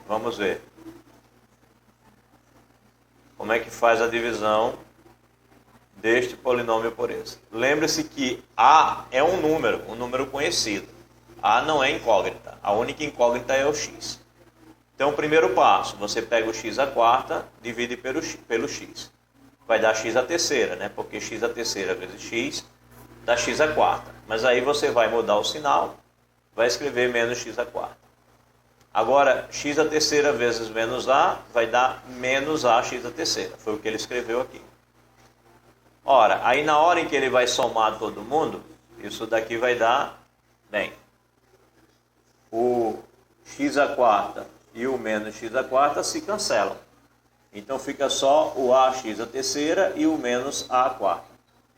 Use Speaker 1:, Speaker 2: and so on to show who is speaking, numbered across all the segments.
Speaker 1: Vamos ver. Como é que faz a divisão deste polinômio por esse? Lembre-se que A é um número conhecido. A não é incógnita. A única incógnita é o x. Então, o primeiro passo, você pega o x à quarta, divide pelo x. Vai dar x à terceira, né? Porque x à terceira vezes x dá x à quarta. Mas aí você vai mudar o sinal, vai escrever menos x à quarta. Agora, x à terceira vezes menos a vai dar menos ax à terceira. Foi o que ele escreveu aqui. Ora, aí na hora em que ele vai somar todo mundo, isso daqui vai dar, bem, o x à quarta e o menos x à quarta se cancelam. Então fica só o ax à terceira e o menos a à quarta.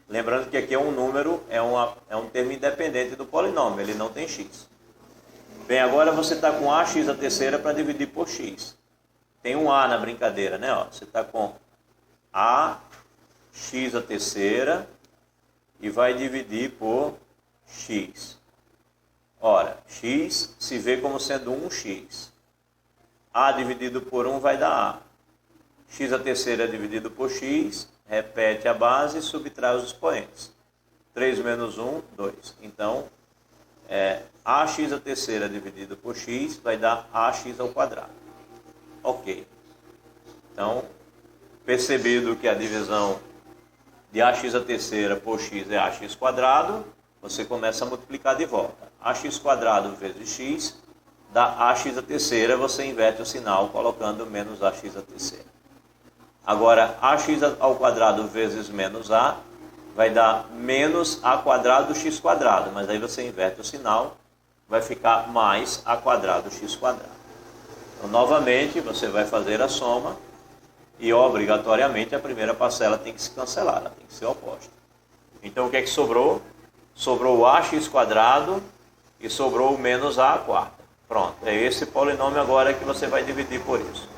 Speaker 1: Lembrando que aqui é um número, é um termo independente do polinômio, ele não tem x. Bem, agora você está com ax à terceira para dividir por x. Tem um a na brincadeira, né? Ó, você está com ax à terceira e vai dividir por x. Ora, x se vê como sendo 1x. A dividido por 1 vai dar a. X à terceira dividido por x, repete a base e subtrai os expoentes. 3 menos 1, 2. Então, ax à terceira dividido por x vai dar ax ao quadrado. Ok. Então, percebido que a divisão de ax à terceira por x é ax quadrado, você começa a multiplicar de volta. Ax quadrado vezes x dá ax à terceira, você inverte o sinal colocando menos ax à terceira. Agora, ax ao quadrado vezes menos a vai dar menos a quadrado x quadrado, mas aí você inverte o sinal, vai ficar mais a quadrado x quadrado. Então, novamente, você vai fazer a soma e, obrigatoriamente, a primeira parcela tem que se cancelar, ela tem que ser oposta. Então, o que é que sobrou? Sobrou o ax quadrado e sobrou o menos a à quarta. Pronto, é esse polinômio agora que você vai dividir por isso.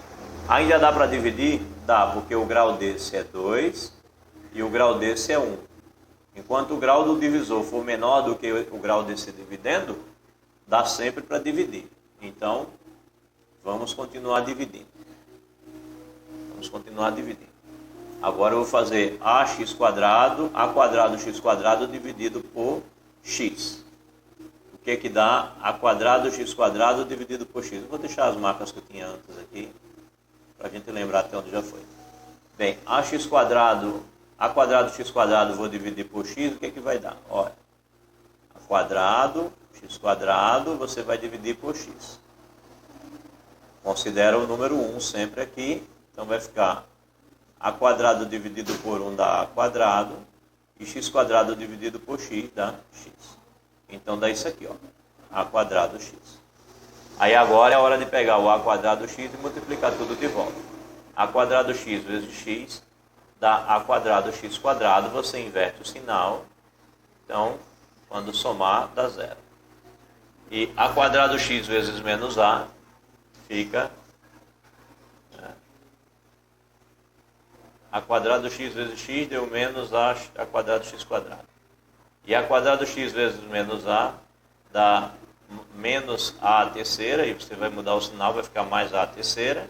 Speaker 1: Ainda dá para dividir? Dá, porque o grau desse é 2 e o grau desse é 1. Enquanto o grau do divisor for menor do que o grau desse dividendo, dá sempre para dividir. Então, vamos continuar dividindo. Vamos continuar dividindo. Agora eu vou fazer ax quadrado, a quadrado x quadrado dividido por x. O que que dá a quadrado x quadrado dividido por x? Eu vou deixar as marcas que eu tinha antes aqui, para a gente lembrar até onde já foi. Bem, ax quadrado, a quadrado x quadrado vou dividir por x, o que que vai dar? Olha, a quadrado, x quadrado, você vai dividir por x. Considera o número 1 sempre aqui, então vai ficar a quadrado dividido por 1 dá a quadrado, e x quadrado dividido por x dá x. Então dá isso aqui, ó, a quadrado x. Aí agora é a hora de pegar o a quadrado x e multiplicar tudo de volta. A quadrado x vezes x dá a quadrado x quadrado, você inverte o sinal, então quando somar dá zero. E a quadrado x vezes menos a fica a quadrado x vezes x deu menos a quadrado x quadrado. E a quadrado x vezes menos a dá menos a à terceira, e você vai mudar o sinal, vai ficar mais a à terceira.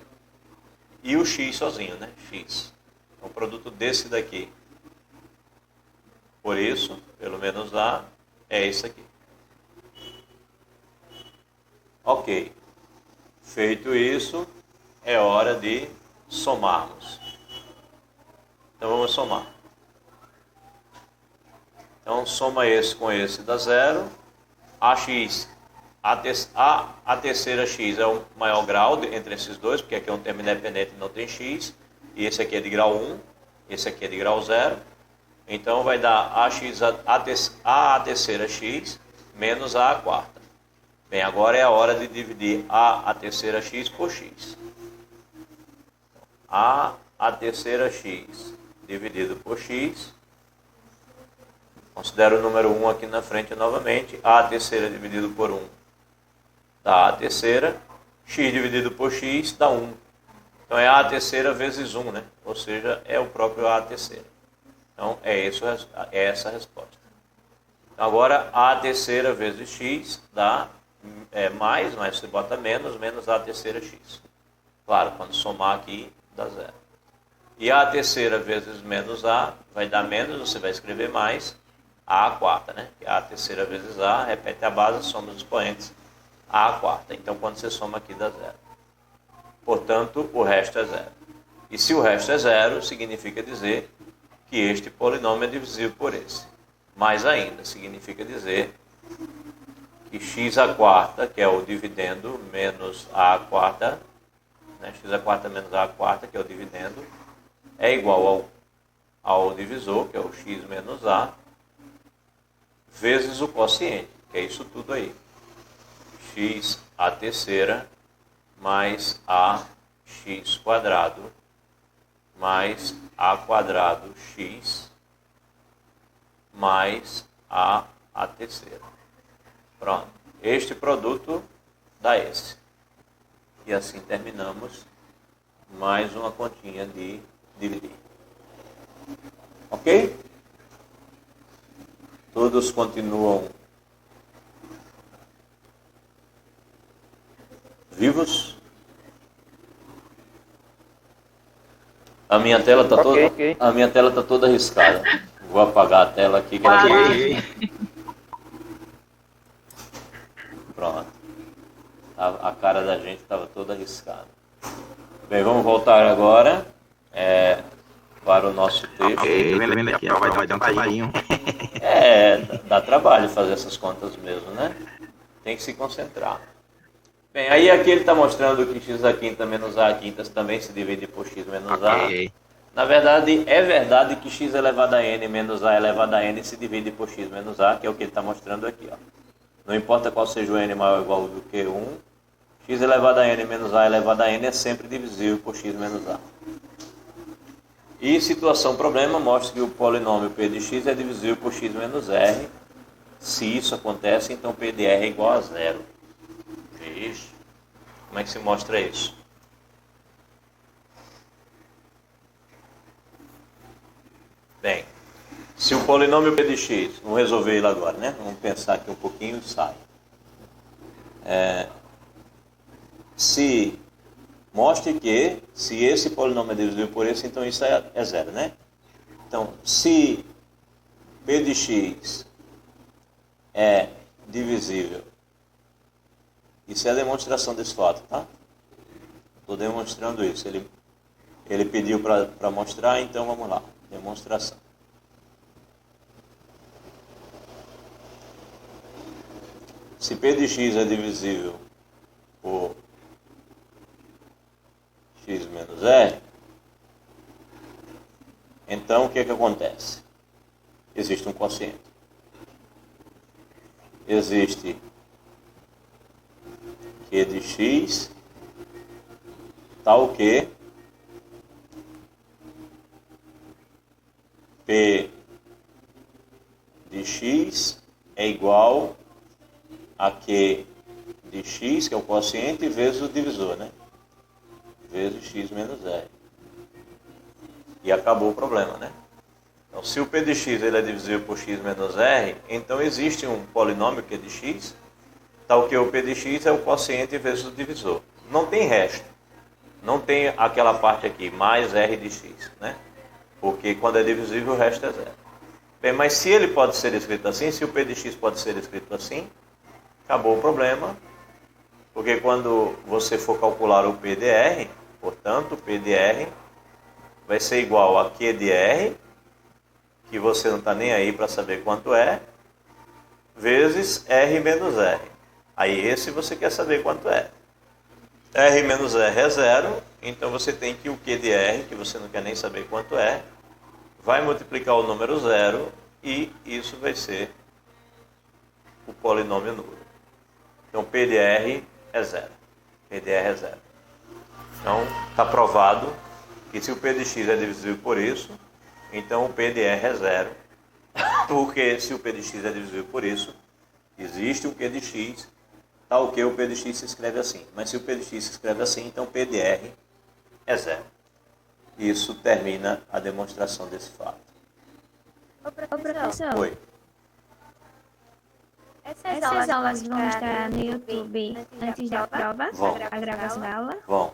Speaker 1: E o x sozinho, né? X. Então, o produto desse daqui, por isso, pelo menos a, é esse aqui. Ok. Feito isso, é hora de somarmos. Então, vamos somar. Então, soma esse com esse dá zero. Ax, a terceira x é o maior grau entre esses dois, porque aqui é um termo independente e não tem x. E esse aqui é de grau 1, esse aqui é de grau 0. Então, vai dar a terceira x menos a quarta. Bem, agora é a hora de dividir a terceira x por x. A terceira x dividido por x. Considero o número 1 aqui na frente novamente. A terceira dividido por 1 dá a terceira. X dividido por x dá 1. Então é a terceira vezes 1, né? Ou seja, é o próprio a terceira. Então é essa a resposta. Então, agora a terceira vezes x dá mais você bota menos a terceira x. Claro, quando somar aqui, dá zero. E a terceira vezes menos a vai dar menos, você vai escrever mais a quarta, né? A terceira vezes a, repete a base, soma os expoentes, a quarta. Então, quando você soma aqui, dá zero. Portanto, o resto é zero. E se o resto é zero, significa dizer que este polinômio é divisível por esse. Mais ainda, significa dizer que x à quarta, que é o dividendo, menos a quarta, né? X à quarta menos a quarta, que é o dividendo, é igual ao divisor, que é o x menos a, vezes o quociente, que é isso tudo aí. X à terceira mais a x quadrado mais a quadrado x mais a terceira. Pronto. Este produto dá esse. E assim terminamos mais uma continha de dividir. Ok? Todos continuam vivos? A minha tela está toda, a minha tela tá toda riscada. Vou apagar a tela aqui que ela Pronto. A cara da gente estava toda arriscada. Bem, vamos voltar agora para o nosso texto.
Speaker 2: Tô vendo aqui, vai dar um trabalhinho.
Speaker 1: Dá trabalho fazer essas contas mesmo, né? Tem que se concentrar. Bem, aí aqui ele está mostrando que x à quinta menos a quinta também se divide por x menos a. Na verdade, é verdade que x elevado a n menos a elevado a n se divide por x menos a, que é o que ele está mostrando aqui, ó. Não importa qual seja o n maior ou igual do que 1, x elevado a n menos a elevado a n é sempre divisível por x menos a. E situação problema mostra que o polinômio p de x é divisível por x menos r. Se isso acontece, então p de r é igual a zero. Vixe. Como é que se mostra isso? Bem, se o polinômio p de x, vamos resolver ele agora, né? Vamos pensar aqui um pouquinho e sai. Se mostre que, se esse polinômio é divisível por esse, então isso é zero, né? Então, se p de x é divisível, isso é a demonstração desse fato, tá? Estou demonstrando isso. Ele pediu para mostrar, então vamos lá. Demonstração. Se p de x é divisível por x menos r, então o que acontece? Existe um quociente. Existe q de x tal que p de x é igual a q de x, que é o quociente, vezes o divisor, né? Vezes x menos r. E acabou o problema, né? Então, se o p de x ele é divisível por x menos r, então existe um polinômio q de x, tal que o p de x é o quociente vezes o divisor. Não tem resto. Não tem aquela parte aqui, mais r de x, né? Porque quando é divisível, o resto é zero. Bem, mas se ele pode ser escrito assim, se o p de x pode ser escrito assim, acabou o problema. Porque quando você for calcular o p de r, portanto, o p de r vai ser igual a q de r, que você não está nem aí para saber quanto é, vezes r menos r. Aí esse você quer saber quanto é. R menos R é zero, então você tem que o Q de R, que você não quer nem saber quanto é, vai multiplicar o número zero e isso vai ser o polinômio nulo. Então P de R é zero. P de R é zero. Então está provado que se o P de X é divisível por isso, então o P de R é zero. Porque se o P de X é divisível por isso, existe um Q de X, tal que o P de X se escreve assim. Mas se o P de X se escreve assim, então P de R é zero. Isso termina a demonstração desse fato.
Speaker 3: Ô, professor.
Speaker 1: Oi.
Speaker 3: Essas aulas vão estar no YouTube antes da prova?
Speaker 1: Vão.
Speaker 3: A gravação da aula?
Speaker 1: Vão.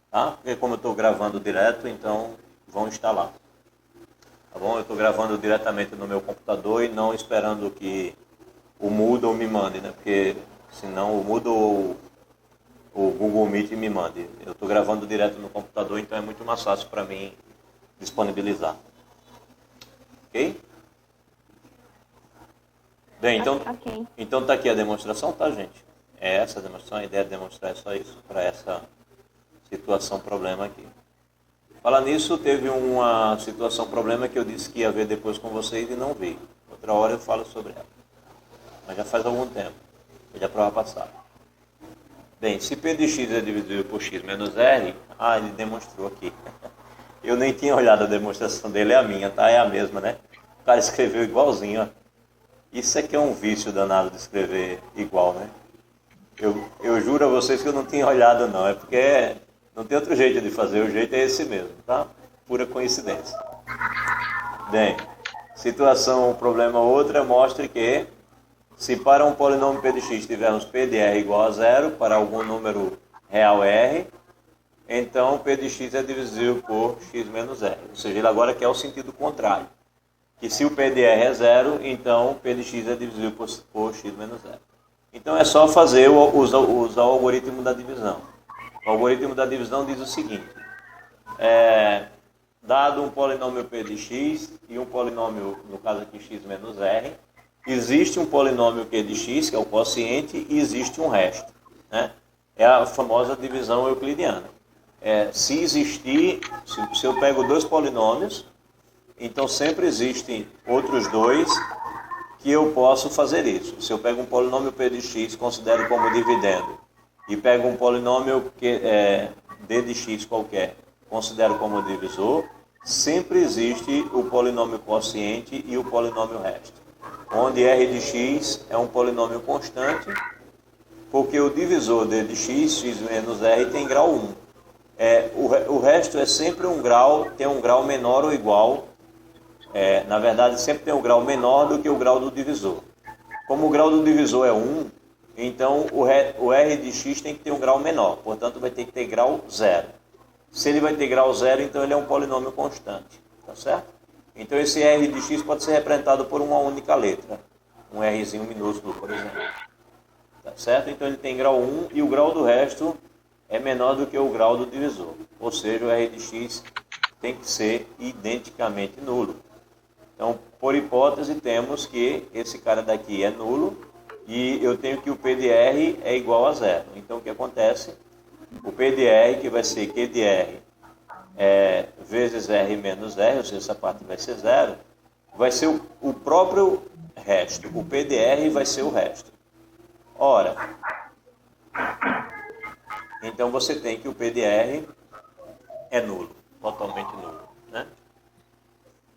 Speaker 1: Tá? Porque como eu estou gravando direto, então vão estar lá. Tá bom? Eu estou gravando diretamente no meu computador e não esperando que o Moodle me mande, né? Porque senão o Moodle ou o Google Meet me mande. Eu estou gravando direto no computador, então é muito mais fácil para mim disponibilizar. Ok? Bem, então tá aqui a demonstração, tá, gente? É essa a demonstração, a ideia de demonstrar é só isso, para essa situação, problema aqui. Falar nisso, teve uma situação, problema que eu disse que ia ver depois com vocês e não vi. Outra hora eu falo sobre ela. Mas já faz algum tempo, foi a prova passada. Bem, se P de x é divisível por x menos r, ele demonstrou aqui. Eu nem tinha olhado a demonstração dele, é a minha, tá? É a mesma, né? O cara escreveu igualzinho, ó. Isso aqui é um vício danado de escrever igual, né? Eu juro a vocês que eu não tinha olhado, não. É porque não tem outro jeito de fazer, o jeito é esse mesmo, tá? Pura coincidência. Bem, situação, problema outra, mostre que se para um polinômio p de x tivermos p de r igual a zero, para algum número real r, então p de x é divisível por x menos r. Ou seja, ele agora quer o sentido contrário. Que se o p de r é zero, então p de x é divisível por x menos r. Então é só usar o algoritmo da divisão. O algoritmo da divisão diz o seguinte: dado um polinômio p de x e um polinômio, no caso aqui x menos r, existe um polinômio q de x, que é o quociente, e existe um resto, né? É a famosa divisão euclidiana. Se eu pego dois polinômios, então sempre existem outros dois que eu posso fazer isso. Se eu pego um polinômio p de x, considero como dividendo, e pego um polinômio d de x qualquer, considero como divisor, sempre existe o polinômio quociente e o polinômio resto, onde r de x é um polinômio constante, porque o divisor d de x, x menos r, tem grau 1. O resto é sempre um grau, tem um grau menor ou igual. Na verdade, sempre tem um grau menor do que o grau do divisor. Como o grau do divisor é 1, então o r de x tem que ter um grau menor, portanto vai ter que ter grau 0. Se ele vai ter grau 0, então ele é um polinômio constante, tá certo? Então esse r de x pode ser representado por uma única letra, um rzinho minúsculo, por exemplo. Tá certo? Então ele tem grau 1 e o grau do resto é menor do que o grau do divisor. Ou seja, o r de x tem que ser identicamente nulo. Então, por hipótese, temos que esse cara daqui é nulo e eu tenho que o P de R é igual a zero. Então, o que acontece? O P de R, que vai ser Q de R vezes R menos R, ou seja, essa parte vai ser zero, vai ser o próprio resto. O P de R vai ser o resto. Ora, então você tem que o P de R é nulo, totalmente nulo.